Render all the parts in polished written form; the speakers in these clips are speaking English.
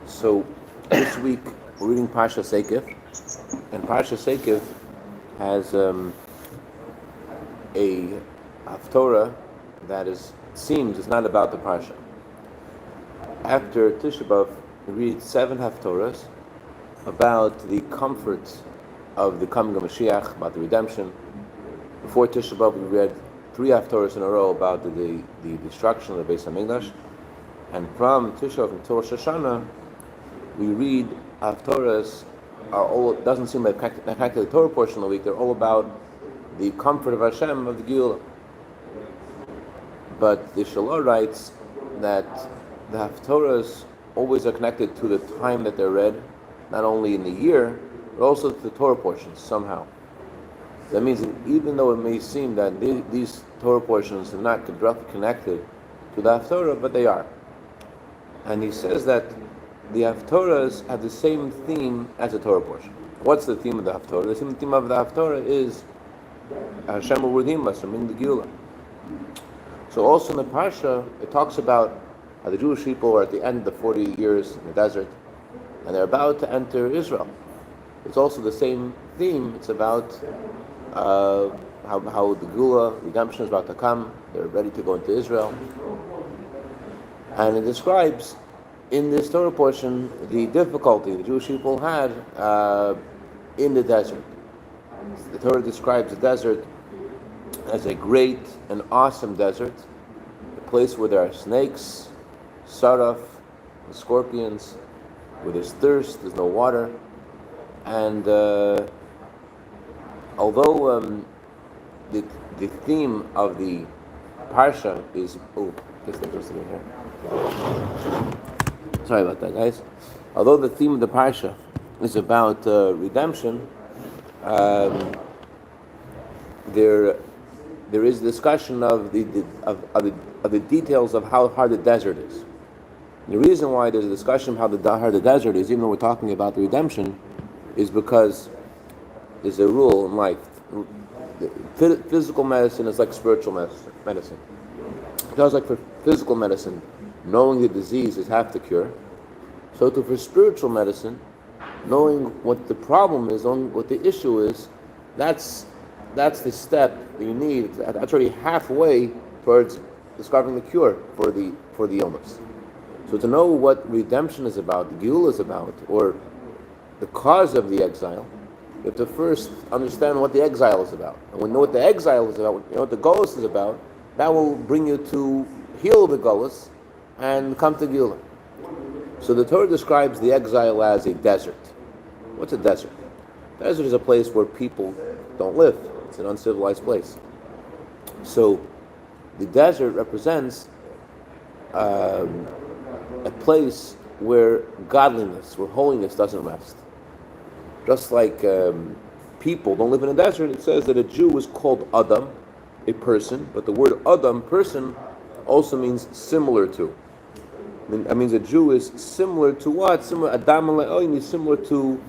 So this week we're reading Parshas Eikev, and Parshas Eikev has a torah that seems is not about the parsha. After Tisha B'Av, we read 7 haftorahs about the comfort of the coming of Mashiach, about the redemption. Before Tisha B'Av, we read 3 haftorahs in a row about the destruction of the Bais Bezalel. And from Tisha B'Av until Rosh Hashanah, we read haftorahs are all, it doesn't seem like the Torah portion of the week, they're all about the comfort of Hashem, of the Geulah. But the Shalom writes that the haftorahs always are connected to the time that they're read, not only in the year, but also to the Torah portions somehow. That means that even though it may seem that these Torah portions are not directly connected to the haftorah, but they are. And he says that the haftorahs have the same theme as the Torah portion. What's the theme of the haftorah? The theme of the haftorah is Hashem will redeem us from the Geulah. So also in the Parsha, it talks about how the Jewish people are at the end of the 40 years in the desert, and they're about to enter Israel. It's also the same theme. It's about how the Geulah, redemption, is about to come. They're ready to go into Israel. And it describes, in this Torah portion, the difficulty the Jewish people had in the desert. The Torah describes the desert as a great and awesome desert, a place where there are snakes, saraf, and scorpions, where there's thirst, there's no water. And although the theme of the Parsha is... Oh, I guess they're supposed to be here. Sorry about that, guys. Although the theme of the Parsha is about redemption, there is discussion of the details of how hard the desert is. And the reason why there's a discussion of how hard the desert is, even though we're talking about the redemption, is because there's a rule in life. Physical medicine is like spiritual medicine. Just like for physical medicine, knowing the disease is half the cure, so too for spiritual medicine, knowing what the problem is, knowing what the issue is, that's the step that you need. That's already halfway towards discovering the cure for the illness. So to know what redemption is about, the Geulah is about, or the cause of the exile, you have to first understand what the exile is about. And when you know what the exile is about, you know what the Golus is about, that will bring you to heal the Golus and come to Geulah. So the Torah describes the exile as a desert. What's a desert? A desert is a place where people don't live. It's an uncivilized place. So the desert represents a place where godliness, where holiness doesn't rest. Just like people don't live in a desert, it says that a Jew is called Adam, a person, but the word Adam, person, also means similar to. That means a Jew is similar to what? Similar, Adam Le'oin is similar to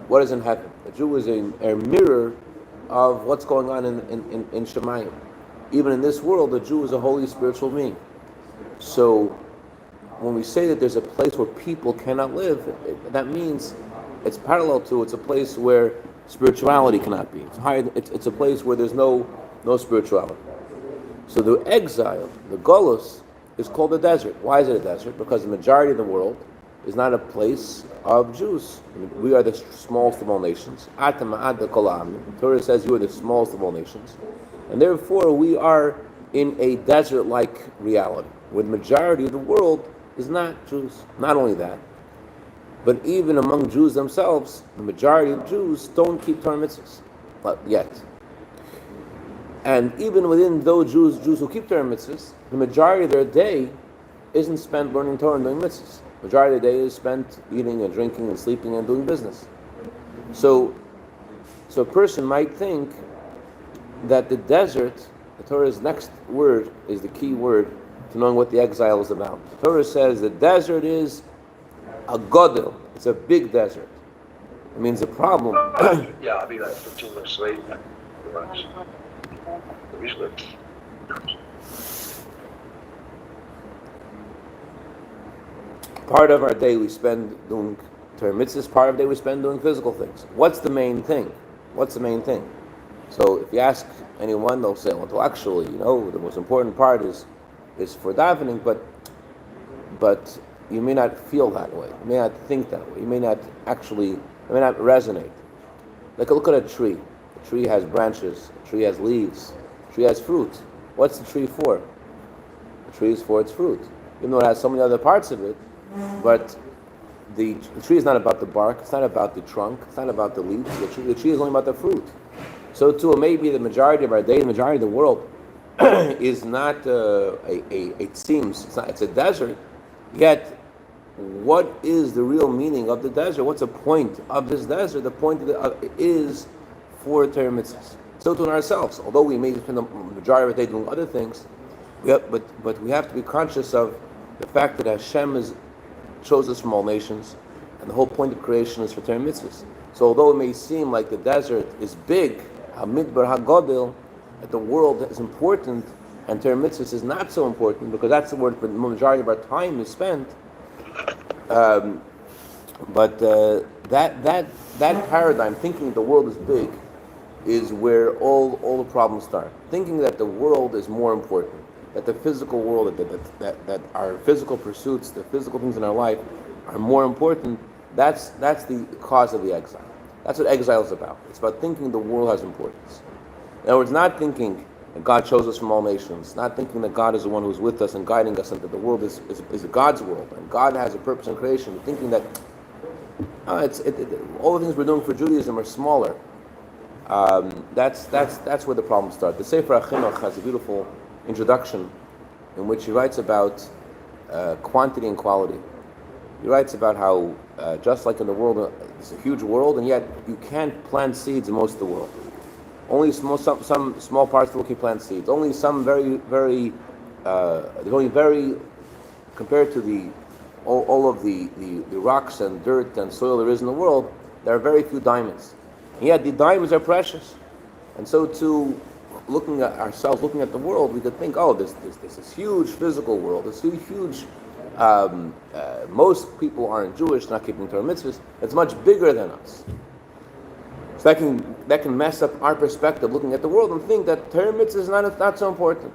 what is in heaven. A Jew is a mirror of what's going on in Shemayim. Even in this world, a Jew is a holy spiritual being. So when we say that there's a place where people cannot live, that means it's parallel to, it's a place where spirituality cannot be. It's a place where there's no spirituality. So the exile, the Golus, is called a desert. Why is it a desert? Because the majority of the world is not a place of Jews. We are the smallest of all nations. The Torah says you are the smallest of all nations. And therefore we are in a desert-like reality, where the majority of the world is not Jews. Not only that, but even among Jews themselves, the majority of Jews don't keep Torah mitzvahs yet. And even within those Jews who keep Torah mitzvahs, the majority of their day isn't spent learning Torah and doing mitzvahs. The majority of the day is spent eating and drinking and sleeping and doing business. So a person might think that the desert, the Torah's next word is the key word to knowing what the exile is about. The Torah says the desert is a godel. It's a big desert. It means a problem. Yeah, I'll be like 15 minutes late. Part of our day we spend doing Torah mitzvahs, part of the day we spend doing physical things. What's the main thing? What's the main thing? So if you ask anyone, they'll say, well, actually, the most important part is for davening, but you may not feel that way. You may not think that way. It may not resonate. Like look at a tree. A tree has branches. A tree has leaves. A tree has fruit. What's the tree for? The tree is for its fruit. Even though it has so many other parts of it, but the tree is not about the bark. It's not about the trunk. It's not about the leaves. The tree is only about the fruit. So too, maybe the majority of our day, the majority of the world, is not it seems it's a desert. Yet, what is the real meaning of the desert? What's the point of this desert? The point is for Torah mitzvahs. So too in ourselves, although we may spend the majority of our day doing other things, but we have to be conscious of the fact that Hashem chose us from all nations, and the whole point of creation is for Torah mitzvahs. So although it may seem like the desert is big, Hamidbar HaGodel, that the world is important, and Torah mitzvahs is not so important, because that's the word for the majority of our time is spent. But that paradigm, thinking the world is big, is where all the problems start. Thinking that the world is more important, that the physical world, that our physical pursuits, the physical things in our life are more important, that's the cause of the exile. That's what exile is about. It's about thinking the world has importance. In other words, not thinking that God chose us from all nations, not thinking that God is the one who's with us and guiding us, and that the world is God's world, and God has a purpose in creation, thinking that all the things we're doing for Judaism are smaller. That's where the problems start. The Sefer HaChinuch has a beautiful introduction in which he writes about quantity and quality. He writes about how just like in the world, it's a huge world, and yet you can't plant seeds in most of the world. Only some small parts of the world can plant seeds. Only some very compared to all of the rocks and dirt and soil there is in the world, there are very few diamonds. And yet the diamonds are precious. And so too, looking at ourselves, looking at the world, we could think, there's this huge physical world, this huge, most people aren't Jewish, not keeping Torah mitzvahs, it's much bigger than us. So that can mess up our perspective, looking at the world, and think that Torah mitzvahs is not so important.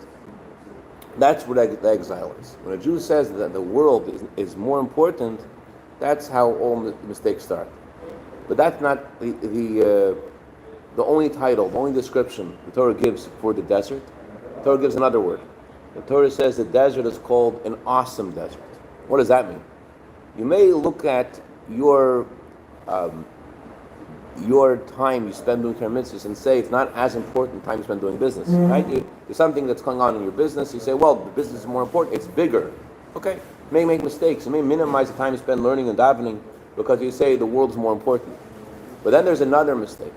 That's what the exile is. When a Jew says that the world is more important, that's how all mistakes start. But that's not the only title, the only description the Torah gives for the desert. The Torah gives another word. The Torah says the desert is called an awesome desert. What does that mean? You may look at your time you spend doing Torah mitzvahs and say it's not as important time you spend doing business, right? There's something that's going on in your business. You say, well, the business is more important. It's bigger. Okay. You may make mistakes. You may minimize the time you spend learning and davening because you say the world is more important. But then there's another mistake.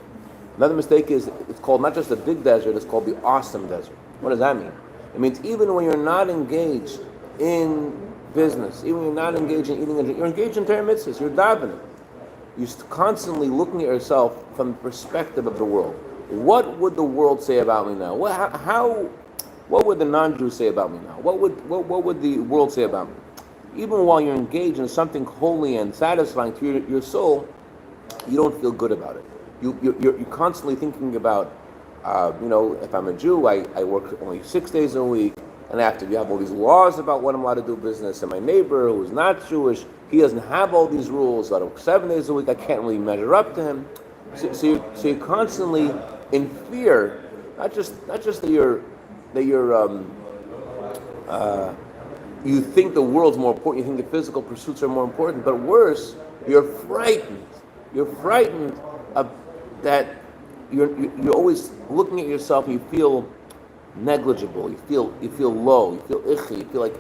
Another mistake is it's called not just the big desert, it's called the awesome desert. What does that mean? It means even when you're not engaged in business, even when you're not engaged in eating and drinking, you're engaged in Torah mitzvahs, you're davening. You're constantly looking at yourself from the perspective of the world. What would the world say about me now? What would the non-Jews say about me now? What would the world say about me? Even while you're engaged in something holy and satisfying to your soul, you don't feel good about it. You're constantly thinking about, if I'm a Jew, I work only 6 days a week, and after you have all these laws about what I'm allowed to do business, and my neighbor who's not Jewish, he doesn't have all these rules. I work 7 days a week. I can't really measure up to him. So you're constantly in fear, not just that you think the world's more important, you think the physical pursuits are more important, but worse, you're frightened. You're frightened of that you're always looking at yourself and you feel negligible, you feel low, you feel icky, you feel like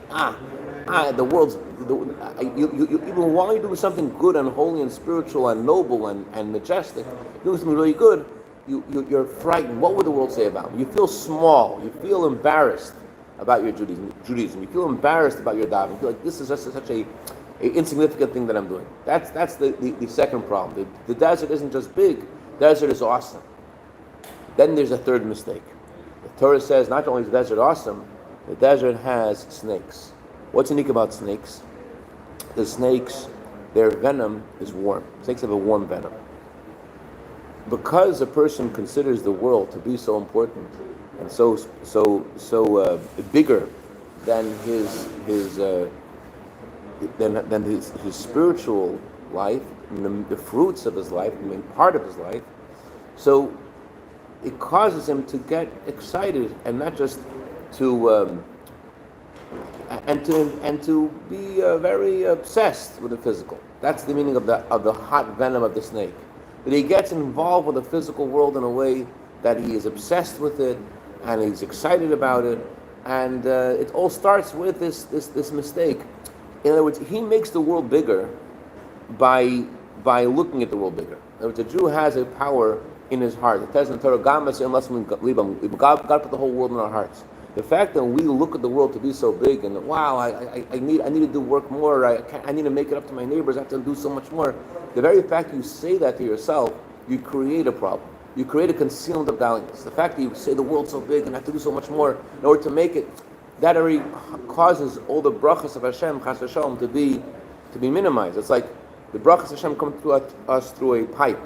the world's even while you're doing something good and holy and spiritual and noble and majestic, doing something really good, you're frightened. What would the world say about me? You feel small, you feel embarrassed about your Judaism. You feel embarrassed about your davening. You feel like this is just such a insignificant thing that I'm doing. That's the second problem. The desert isn't just big. The desert is awesome. Then there's a third mistake. The Torah says not only is the desert awesome, the desert has snakes. What's unique about snakes? the snakes, their venom is warm. Snakes have a warm venom. Because a person considers the world to be so important and so bigger than his spiritual life, and the fruits of his life, the main part of his life, so it causes him to get excited and not just to be very obsessed with the physical. That's the meaning of the hot venom of the snake. That he gets involved with the physical world in a way that he is obsessed with it and he's excited about it, and it all starts with this mistake. In other words, he makes the world bigger by looking at the world bigger. In other words, a Jew has a power in his heart. It says in the Torah, God put the whole world in our hearts. The fact that we look at the world to be so big and wow, I need to do work more. I need to make it up to my neighbors. I have to do so much more. The very fact you say that to yourself, you create a problem. You create a concealment of godliness. The fact that you say the world's so big and I have to do so much more in order to make it, that already causes all the brachas of Hashem, shalom, to be minimized. It's like the brachas of Hashem come to us through a pipe.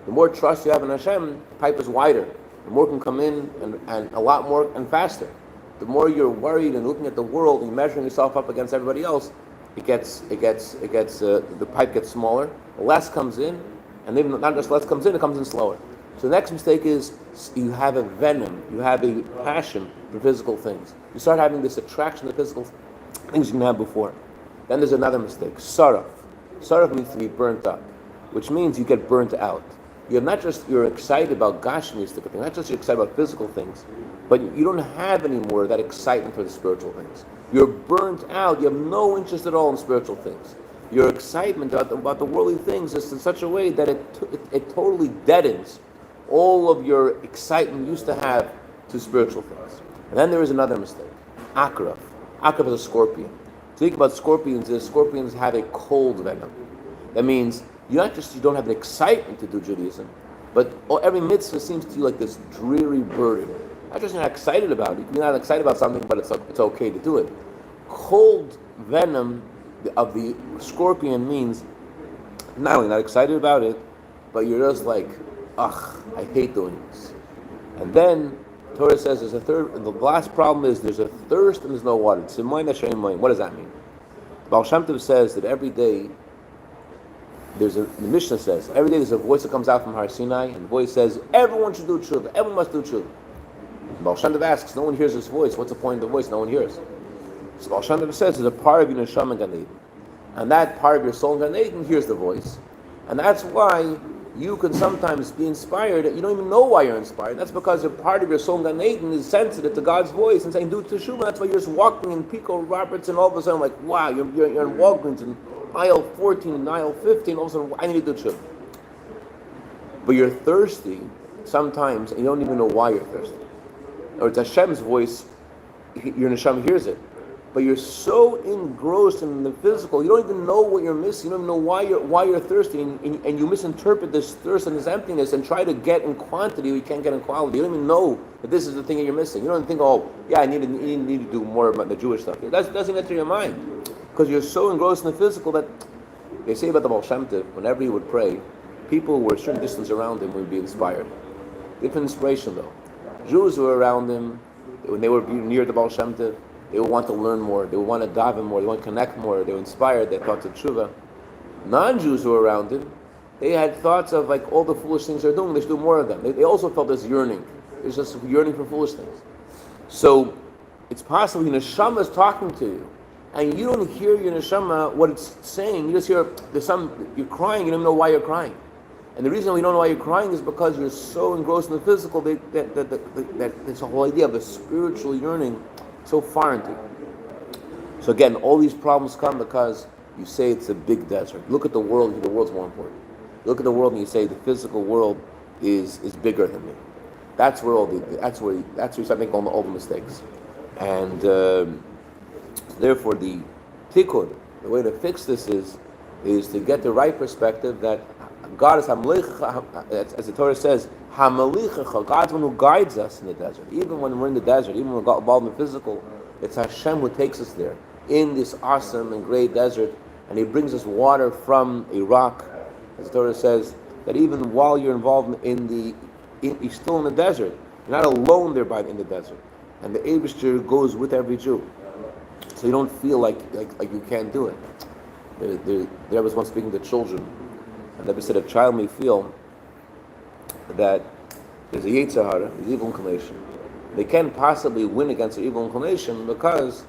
The more trust you have in Hashem, the pipe is wider. The more can come in and a lot more and faster. The more you're worried and looking at the world and measuring yourself up against everybody else, the pipe gets smaller. Less comes in, and even not just less comes in, it comes in slower. So the next mistake is you have a venom, you have a passion for physical things. You start having this attraction to physical things you didn't have before. Then there's another mistake, saraf. Saraf means to be burnt up, which means you get burnt out. You're excited about gashmistic things, not just you're excited about physical things, but you don't have anymore that excitement for the spiritual things. You're burnt out, you have no interest at all in spiritual things. Your excitement about the worldly things is in such a way that it totally deadens all of your excitement you used to have to spiritual things. And then there is another mistake, akraf. Akraf is a scorpion. Think about scorpions is scorpions have a cold venom. That means you don't have an excitement to do Judaism, but every mitzvah seems to you like this dreary burden. Not just you're not excited about it. You can be not excited about something, but it's okay to do it. Cold venom of the scorpion means not only not excited about it, but you're just like, ugh, I hate doing this. And then Torah says there's a third, and the last problem is there's a thirst and there's no water. What does that mean? Baal Shem Tov says that every day the Mishnah says every day there's a voice that comes out from Har Sinai, and the voice says everyone should do tshuva, everyone must do tshuva. Baal Shem Tov asks, no one hears this voice. What's the point of the voice? No one hears. So Baal Shem Tov says there's a part of your neshama in Gan Eden, and that part of your soul in Gan Eden hears the voice, and that's why you can sometimes be inspired. You don't even know why you're inspired. That's because a part of your soul in Gan Eden is sensitive to God's voice and saying, do teshuvah. That's why you're just walking in Pico Roberts, and all of a sudden, like, wow, you're in Walgreens in aisle 14 and aisle 15. All of a sudden, I need to do teshuvah. But you're thirsty sometimes, and you don't even know why you're thirsty. Or it's Hashem's voice, your neshama hears it. But you're so engrossed in the physical, you don't even know what you're missing. You don't even know why you're thirsty, and you misinterpret this thirst and this emptiness and try to get in quantity where you can't get in quality. You don't even know that this is the thing that you're missing. You don't even think, oh, yeah, I need to do more about the Jewish stuff. It doesn't enter your mind because you're so engrossed in the physical that they say about the Baal Shem Tov, whenever he would pray, people who were a certain distance around him would be inspired. Different inspiration though. Jews who were around him, when they were near the Baal Shem Tov, they would want to learn more. They would want to daven more. They would want to connect more. They were inspired. They thought of tshuva. Non-Jews who were around him, they had thoughts of like all the foolish things they're doing. They should do more of them. They also felt this yearning. There's just yearning for foolish things. So it's possible your neshama is talking to you, and you don't hear your neshama what it's saying. You just hear you're crying. You don't know why you're crying. And the reason we don't know why you're crying is because you're so engrossed in the physical that this whole idea of the spiritual yearning so foreign to you. So again, all these problems come because you say it's a big desert. Look at the world, the world's more important. Look at the world and you say the physical world is bigger than me. That's where you start making all the mistakes. And therefore the tikkun, the way to fix this is to get the right perspective that God is Hamalicha, as the Torah says, Hamalicha, God's one who guides us in the desert. Even when we're in the desert, even when we're involved in the physical, it's Hashem who takes us there. In this awesome and great desert, and He brings us water from a rock. As the Torah says, that even while you're involved you're still in the desert. You're not alone there in the desert. And the Eibishter goes with every Jew. So you don't feel like you can't do it. The Rebbe was once speaking to children, and the Rebbe said a child may feel that there's a Yetzer Hara, there's evil inclination. They can't possibly win against the evil inclination because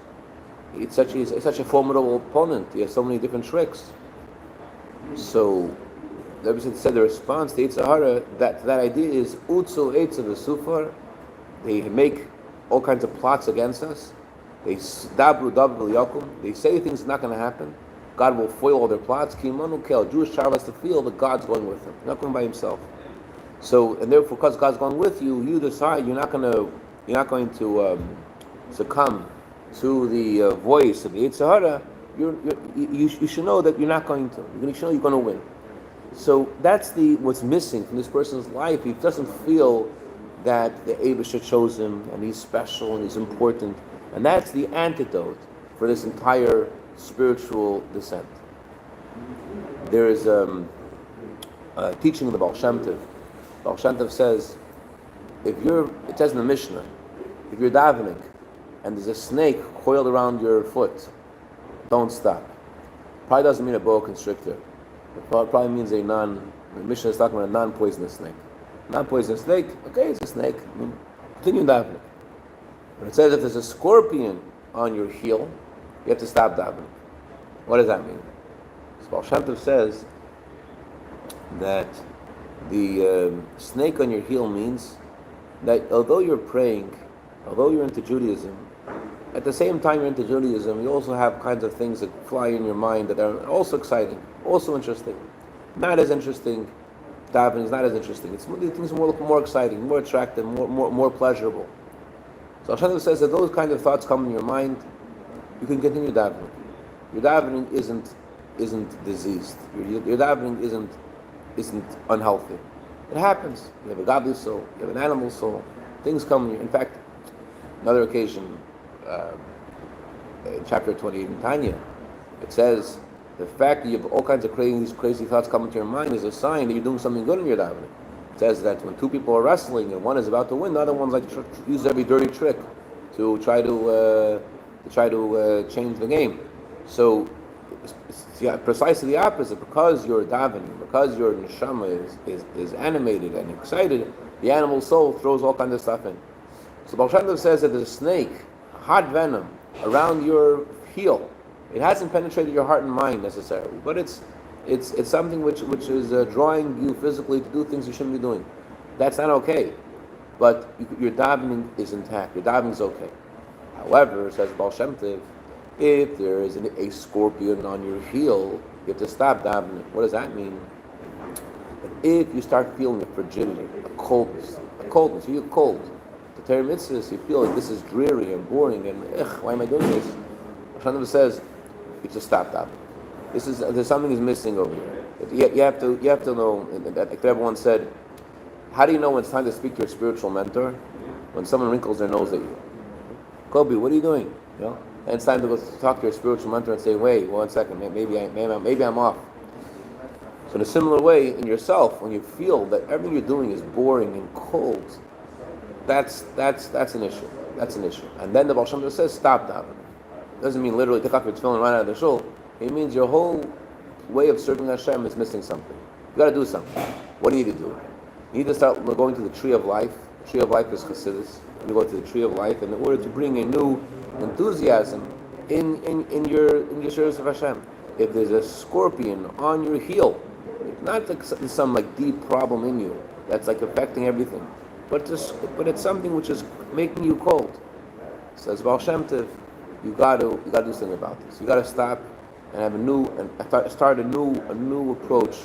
it's such a formidable opponent. He has so many different tricks. So the Rebbe said the response to Yetzer Hara, that idea is Utzu Eitzav V'Sufar. They make all kinds of plots against us. They dabru dabru yakum. They say things that's not going to happen. God will foil all their plots. Kimanu kel. Jewish child has to feel that God's going with him, not going by himself. So, and therefore, because God's going with you, you decide you're not going to succumb to the voice of the Yetzer Hara. You should know that you're not going to. You should know you're going to win. So that's what's missing from this person's life. He doesn't feel that the Eibusher chose him and he's special and he's important. And that's the antidote for this entire spiritual descent. There is a teaching of the Baal Shem Tov. Baal Shem Tov says, it says in the Mishnah, if you're davening and there's a snake coiled around your foot, don't stop. Probably doesn't mean a boa constrictor. It probably means the Mishnah is talking about a non-poisonous snake. Non-poisonous snake, okay, it's a snake. Continue davening. But it says if there's a scorpion on your heel, you have to stop davening. What does that mean? So Baal Shem Tov says that the snake on your heel means that although you're praying, although you're into Judaism, at the same time you're into Judaism, you also have kinds of things that fly in your mind that are also exciting, also interesting. Not as interesting. Davening is not as interesting. Things are more exciting, more attractive, more pleasurable. So Hashem says that those kind of thoughts come in your mind, you can continue davening. Your davening isn't diseased. Your davening isn't unhealthy. It happens. You have a godly soul. You have an animal soul. Things come in you. In fact, another occasion, in chapter 28 in Tanya, it says the fact that you have all kinds of crazy thoughts coming to your mind is a sign that you're doing something good in your davening. It says that when two people are wrestling and one is about to win, the other one's like use every dirty trick to try to change the game. So it's precisely the opposite. Because you're davening, because your neshama is animated and excited, the animal soul throws all kinds of stuff in. So Baal Shem Tov says that there's a snake, hot venom, around your heel. It hasn't penetrated your heart and mind necessarily, but it's something which is drawing you physically to do things you shouldn't be doing. That's not okay. But your davening is intact. Your davening is okay. However, says Baal Shem Tov, if there is a scorpion on your heel, you have to stop davening. What does that mean? If you start feeling a frigidity, a coldness, you feel cold. The Torah mitzvahs, you feel like this is dreary and boring and why am I doing this? Hashem Tov says, you have to stop davening. There's something is missing over here. You have to know. Like everyone said, how do you know when it's time to speak to your spiritual mentor? When someone wrinkles their nose at you. Kobe, what are you doing? You know, and it's time to go talk to your spiritual mentor and say, wait, 1 second, maybe I'm off. So in a similar way, in yourself, when you feel that everything you're doing is boring and cold, that's an issue. That's an issue. And then the Baal Shem Tov says, stop davening. Doesn't mean literally take off your tefillin and run out of the shul. It means your whole way of serving Hashem is missing something. You got to do something. What do you need to do? You need to start going to the tree of life. The tree of life is chassidus. You go to the tree of life in order to bring a new enthusiasm in your service of Hashem. If there's a scorpion on your heel, it's not like some deep problem in you that's affecting everything, but it's something which is making you cold. Says Baal Shem Tov, you got to do something about this. You got to stop and have start a new approach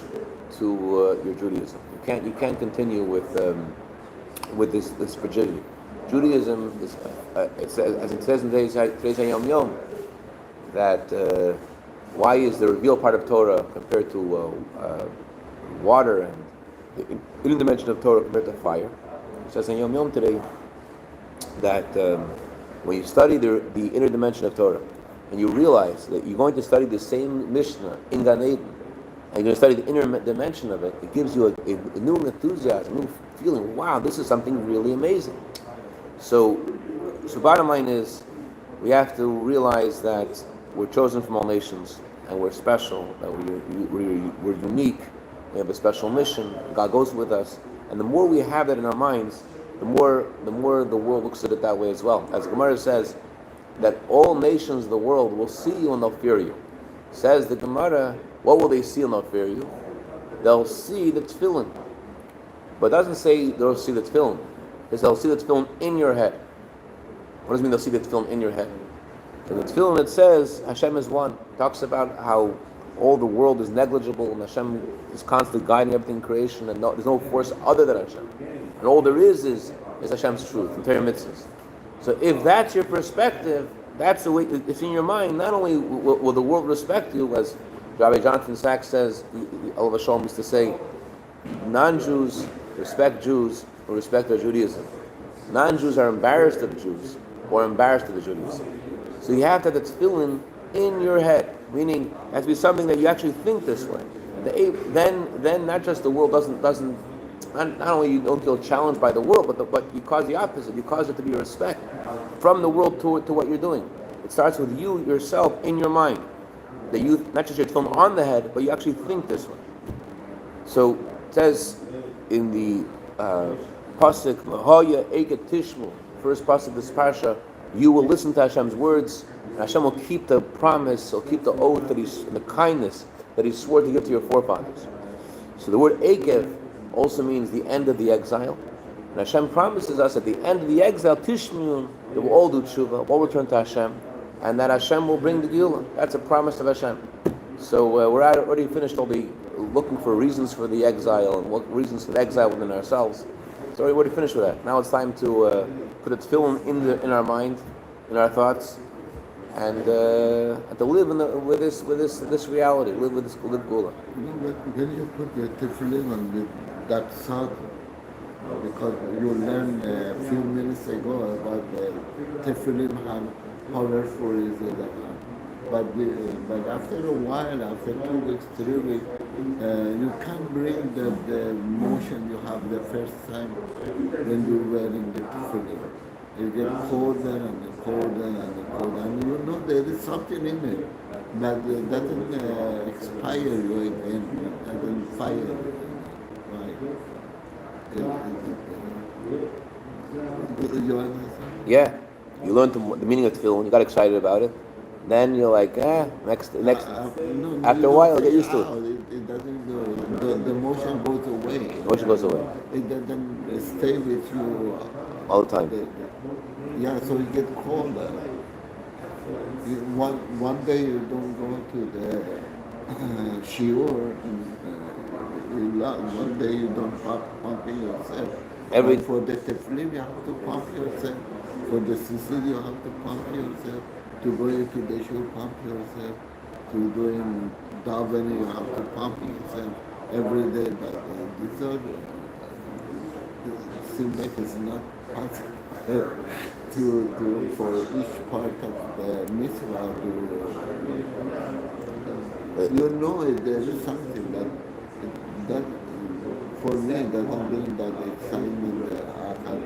to your Judaism. You can't continue with this frigidity. Judaism is, as it says in today's Yom Yom, that why is the revealed part of Torah compared to water and the inner dimension of Torah compared to fire? It says in Yom Yom today that when you study the inner dimension of Torah, and you realize that you're going to study the same Mishnah in Gan Eden, and you're going to study the inner dimension of it, it gives you a new enthusiasm, a new feeling. Wow, this is something really amazing. So bottom line is, we have to realize that we're chosen from all nations, and we're special, that we're unique, we have a special mission, God goes with us, and the more we have that in our minds, the more the world looks at it that way as well. As Gemara says, that all nations of the world will see you and they'll fear you. Says the Gemara, what will they see and they'll fear you? They'll see the tefillin. But it doesn't say they'll see the tefillin. It says they'll see the tefillin in your head. What does it mean they'll see the tefillin in your head? In the tefillin it says Hashem is one. It talks about how all the world is negligible and Hashem is constantly guiding everything in creation, and there's no force other than Hashem. And all there is Hashem's truth and Torah mitzvahs. So if that's your perspective, that's the way it's in your mind. Not only will the world respect you, as Rabbi Jonathan Sachs says, Allah Shalom used to say, non-Jews respect Jews who respect their Judaism. Non-Jews are embarrassed of Jews or embarrassed of the Judaism. So you have to have the tefillin in your head, meaning it has to be something that you actually think this way. Then not just the world doesn't not only you don't feel challenged by the world, but you cause the opposite. You cause it to be respect from the world to what you're doing. It starts with you yourself in your mind. That you not just your tefillin on the head, but you actually think this way. So it says in the pasuk Lahoya Eikev Tishmu, first pasuk of this parsha, you will listen to Hashem's words, and Hashem will keep the promise, will keep the oath that and the kindness that He swore to give to your forefathers. So the word Eikev also means the end of the exile. And Hashem promises us at the end of the exile, Tishmiyun, that we'll all do tshuva, we'll return to Hashem, and that Hashem will bring the Geulah. That's a promise of Hashem. So we're already finished all the looking for reasons for the exile and what reasons for the exile within ourselves. So we're already finished with that. Now it's time to put a tefillin in our mind, in our thoughts, and to live with this reality, live Geulah. When you put the tefillin on that thought, because you learned a few minutes ago about the tefillin, how powerful is it. But after a while, after 2 weeks, 3 weeks, you can't bring the motion you have the first time when you're wearing the tefillin. You get colder and colder and colder, and you know there is something in it that doesn't expire you again, doesn't fire you. You understand? Yeah, you learned the meaning of tefillin. You got excited about it. Then you're like, next. No, after a while, get used to it. It doesn't go. The motion goes away. The motion goes away. It doesn't stay with you all the time. So you get colder. One day you don't go to the shiur. One day you don't pump yourself. For the tefillin you have to pump yourself. For the chassidus you have to pump yourself. To go into the shiur, pump yourself. To doing davening you have to pump yourself every day. But these are seems like it's not possible to for each part of the mitzvah you know there is something that for me doesn't bring that excitement I have.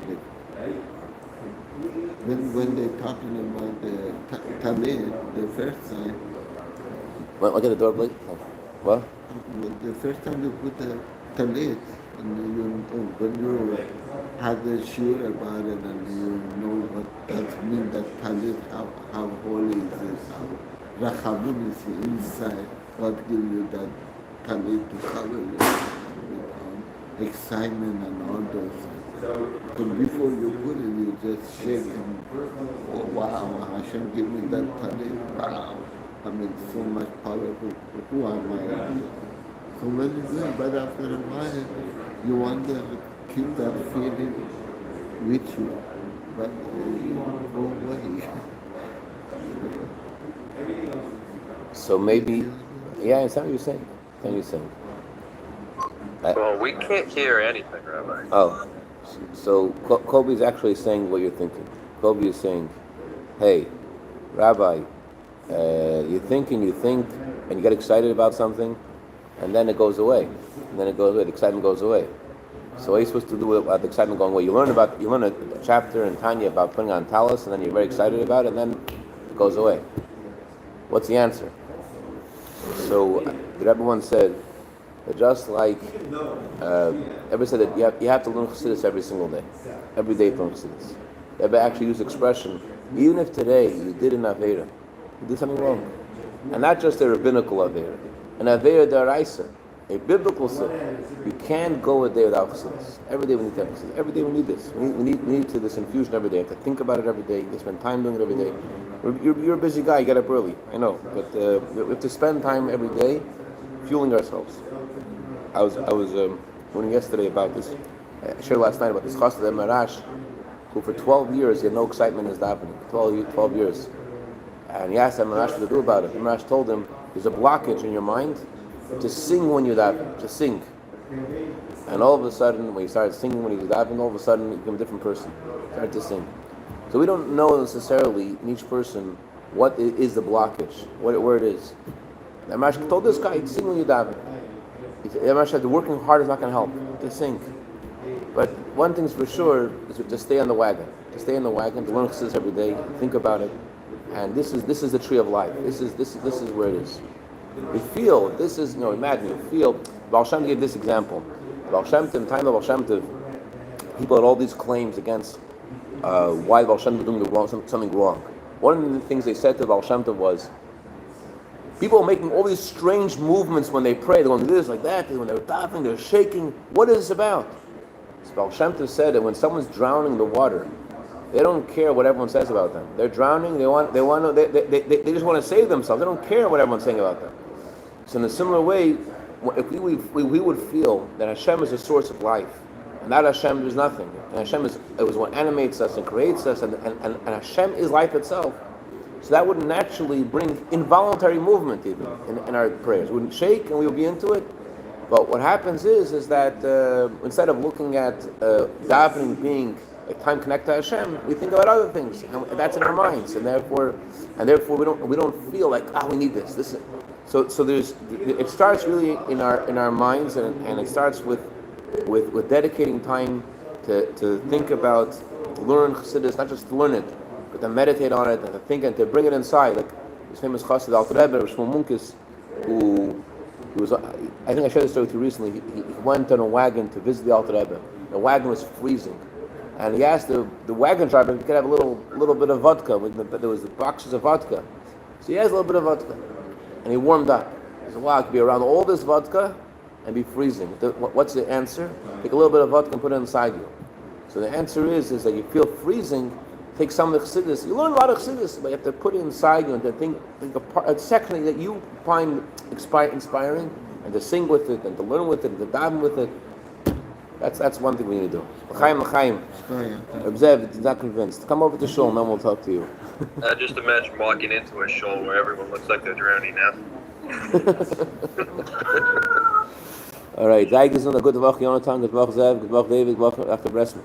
When they're talking about the talit the first time. What get the door, please? What? The first time you put the talit, and when you had the shiur about it, and you know what that means, that talit, how holy is it, how rachamim is inside, what gives you that talit to cover you with excitement and all those things. But before you put it, you just shake and, oh wow, Hashem give me that talit, wow. I mean, so much powerful. Who am I? So when you do it, but after a while, you want to keep that feeling with you, but you go away. So maybe, yeah, it's not what you're saying. It's not what you're saying. Well, we can't hear anything, Rabbi. Oh, so Kobe's actually saying what you're thinking. Kobe is saying, hey, Rabbi, You think and you get excited about something, and then it goes away. And then it goes away. The excitement goes away. So what are you supposed to do with the excitement going away? You learn a chapter in Tanya about putting on talis, and then you're very excited about it, and then it goes away. What's the answer? So the Rebbe once said that just like Rebbe said that you have to learn chassidus every single day, every day learn chassidus. Rebbe actually used the expression, even if today you did an avera, you did something wrong, and not just a rabbinical avera, an avera d'oraisa, a biblical sin. You can't go a day without chassidus. Every day we need to have chassidus. Every day we need this. We need to this infusion every day. You have to think about it every day. You have to spend time doing it every day. You're a busy guy. You get up early. I know, but we have to spend time every day fueling ourselves. I was learning yesterday about this. I shared last night about this Chassidic Marash, who for 12 years he had no excitement in his davening. 12 years, and he asked Marash what to do about it. Marash told him, "There's a blockage in your mind to sing when you daven, to sing." And all of a sudden, when he started singing when he was davening, all of a sudden he became a different person. He started to sing. So we don't know necessarily in each person what is the blockage, where it is. And Marash told this guy, "Sing when you daven." Marash said, "Working hard is not going to help. To sing." But one thing's for sure is to stay on the wagon. To stay on the wagon, to learn chassidus every day, think about it, and this is the tree of life. This is where it is. We feel this is imagine you feel. Baal Shem gave this example. Baal Shem Tov, in the time of Baal Shem Tov, people had all these claims against why Baal Shem Tov was doing something wrong. One of the things they said to Baal Shem Tov was, people are making all these strange movements when they pray. They're going this, like that. When they're davening, they're shaking. What is this about? So Baal Shem Tov said that when someone's drowning in the water, they don't care what everyone says about them. They're drowning. They just want to save themselves. They don't care what everyone's saying about them. So in a similar way, if we would feel that Hashem is a source of life, and that Hashem there's nothing, and Hashem is what animates us and creates us, and Hashem is life itself. So that would naturally bring involuntary movement even in our prayers. We wouldn't shake and we would be into it. But what happens is that instead of looking at davening being a time connected to Hashem, we think about other things, and that's in our minds, and therefore we don't feel like we need this. So it starts really in our minds, and it starts with dedicating time to think about, to learn chassidus, not just to learn it, but to meditate on it and to think and to bring it inside. Like this famous Chassid Alter Rebbe, Shmuel Munkes, who was, I think I shared this story with you recently. He went on a wagon to visit the Alter Rebbe. The wagon was freezing, and he asked the wagon driver if he could have a little bit of vodka. There was the boxes of vodka, so he has a little bit of vodka, and he warmed up. He said, "Wow, I could be around all this vodka and be freezing." What's the answer? Take a little bit of vodka and put it inside you. So the answer is that you feel freezing. Take some of the chassidus. You learn a lot of chassidus, but you have to put it inside you and to think a section that you find inspiring, and to sing with it, and to learn with it, and to daven with it. That's one thing we need to do. L'chaim. Observe, if you're not convinced, come over to shul, and then we'll talk to you. Just imagine walking into a shul where everyone looks like they're drowning now. All right. Good Woche, Jonathan. Good Woche, Zev. Good Woche, David. Good Woche, Dr. Bressman.